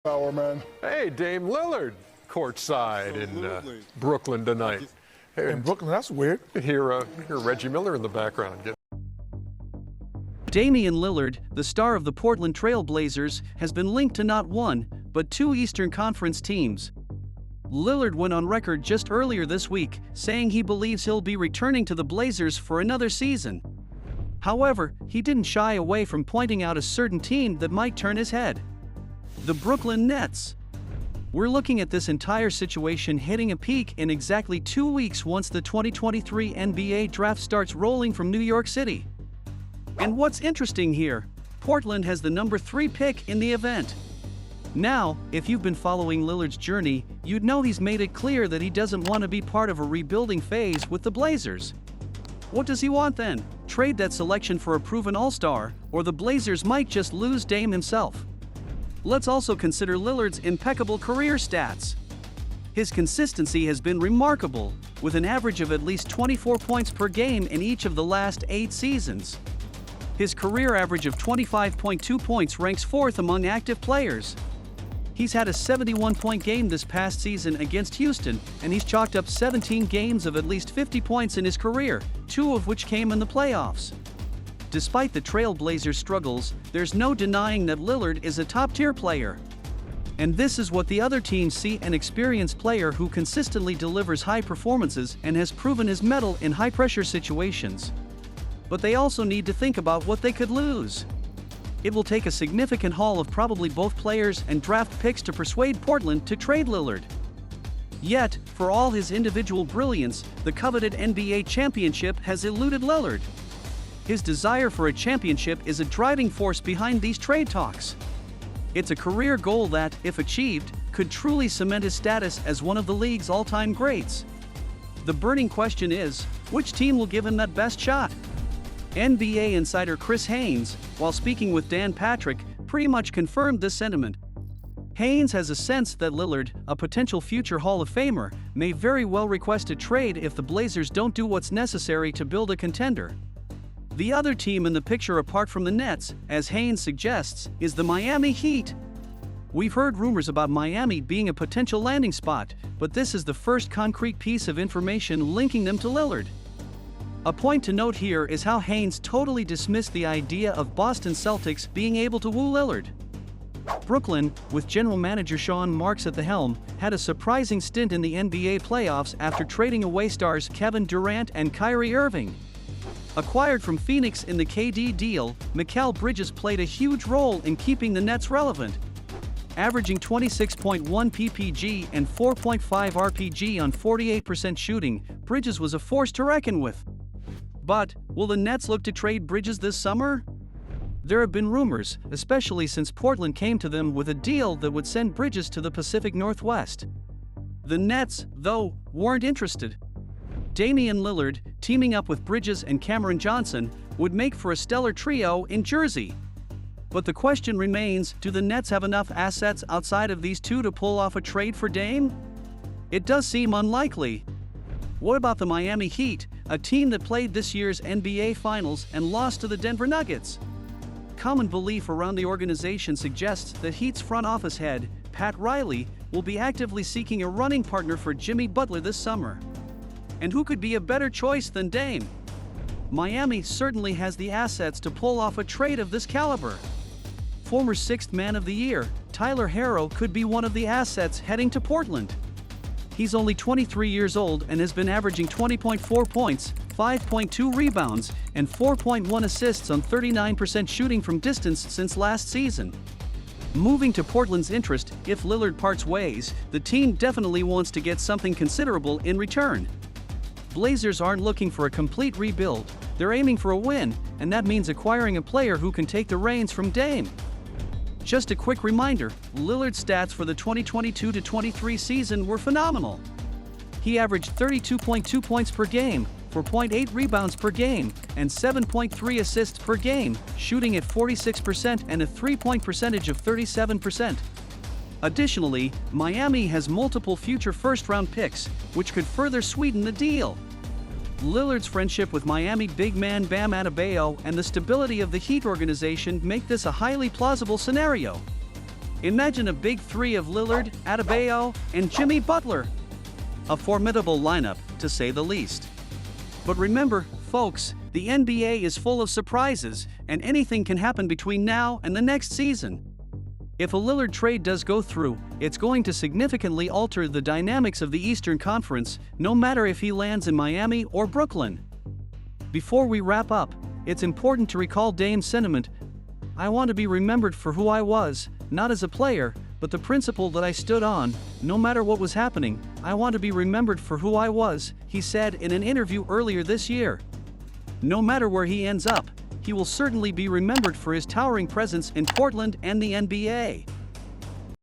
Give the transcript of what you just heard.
Power man. Hey, Dame Lillard, courtside in Brooklyn tonight. Hey, In Brooklyn, that's weird. hear Reggie Miller in the background. Damian Lillard, the star of the Portland Trail Blazers, has been linked to not one, but two Eastern Conference teams. Lillard went on record just earlier this week, saying he believes he'll be returning to the Blazers for another season. However, he didn't shy away from pointing out a certain team that might turn his head: the Brooklyn Nets. We're looking at this entire situation hitting a peak in exactly 2 weeks once the 2023 NBA draft starts rolling from New York City. And what's interesting here, Portland has the number 3 pick in the event. Now, if you've been following Lillard's journey, you'd know he's made it clear that he doesn't want to be part of a rebuilding phase with the Blazers. What does he want then? Trade that selection for a proven all-star, or the Blazers might just lose Dame himself. Let's also consider Lillard's impeccable career stats. His consistency has been remarkable, with an average of at least 24 points per game in each of the last 8 seasons. His career average of 25.2 points ranks 4th among active players. He's had a 71-point game this past season against Houston, and he's chalked up 17 games of at least 50 points in his career, 2 of which came in the playoffs. Despite the Trail Blazers' struggles, there's no denying that Lillard is a top-tier player. And this is what the other teams see: an experienced player who consistently delivers high performances and has proven his mettle in high-pressure situations. But they also need to think about what they could lose. It will take a significant haul of probably both players and draft picks to persuade Portland to trade Lillard. Yet, for all his individual brilliance, the coveted NBA championship has eluded Lillard. His desire for a championship is a driving force behind these trade talks. It's a career goal that, if achieved, could truly cement his status as one of the league's all-time greats. The burning question is, which team will give him that best shot? NBA insider Chris Haynes, while speaking with Dan Patrick, pretty much confirmed this sentiment. Haynes has a sense that Lillard, a potential future Hall of Famer, may very well request a trade if the Blazers don't do what's necessary to build a contender. The other team in the picture apart from the Nets, as Haynes suggests, is the Miami Heat. We've heard rumors about Miami being a potential landing spot, but this is the first concrete piece of information linking them to Lillard. A point to note here is how Haynes totally dismissed the idea of Boston Celtics being able to woo Lillard. Brooklyn, with general manager Sean Marks at the helm, had a surprising stint in the NBA playoffs after trading away stars Kevin Durant and Kyrie Irving. Acquired from Phoenix in the KD deal, Mikal Bridges played a huge role in keeping the Nets relevant. Averaging 26.1 PPG and 4.5 RPG on 48% shooting, Bridges was a force to reckon with. But, will the Nets look to trade Bridges this summer? There have been rumors, especially since Portland came to them with a deal that would send Bridges to the Pacific Northwest. The Nets, though, weren't interested. Damian Lillard, teaming up with Bridges and Cameron Johnson, would make for a stellar trio in Jersey. But the question remains, do the Nets have enough assets outside of these two to pull off a trade for Dame? It does seem unlikely. What about the Miami Heat, a team that played this year's NBA Finals and lost to the Denver Nuggets? Common belief around the organization suggests that Heat's front office head, Pat Riley, will be actively seeking a running partner for Jimmy Butler this summer. And who could be a better choice than Dame? Miami certainly has the assets to pull off a trade of this caliber. Former 6th Man of the Year, Tyler Herro could be one of the assets heading to Portland. He's only 23 years old and has been averaging 20.4 points, 5.2 rebounds, and 4.1 assists on 39% shooting from distance since last season. Moving to Portland's interest, if Lillard parts ways, the team definitely wants to get something considerable in return. Blazers aren't looking for a complete rebuild, they're aiming for a win, and that means acquiring a player who can take the reins from Dame. Just a quick reminder, Lillard's stats for the 2022-23 season were phenomenal. He averaged 32.2 points per game, 4.8 rebounds per game, and 7.3 assists per game, shooting at 46% and a three-point percentage of 37%. Additionally, Miami has multiple future first-round picks, which could further sweeten the deal. Lillard's friendship with Miami big man Bam Adebayo and the stability of the Heat organization make this a highly plausible scenario. Imagine a big three of Lillard, Adebayo, and Jimmy Butler. A formidable lineup, to say the least. But remember, folks, the NBA is full of surprises, and anything can happen between now and the next season. If a Lillard trade does go through, it's going to significantly alter the dynamics of the Eastern Conference, no matter if he lands in Miami or Brooklyn. Before we wrap up, it's important to recall Dame's sentiment: "I want to be remembered for who I was, not as a player, but the principle that I stood on. No matter what was happening, I want to be remembered for who I was," he said in an interview earlier this year. No matter where he ends up, he will certainly be remembered for his towering presence in Portland and the NBA.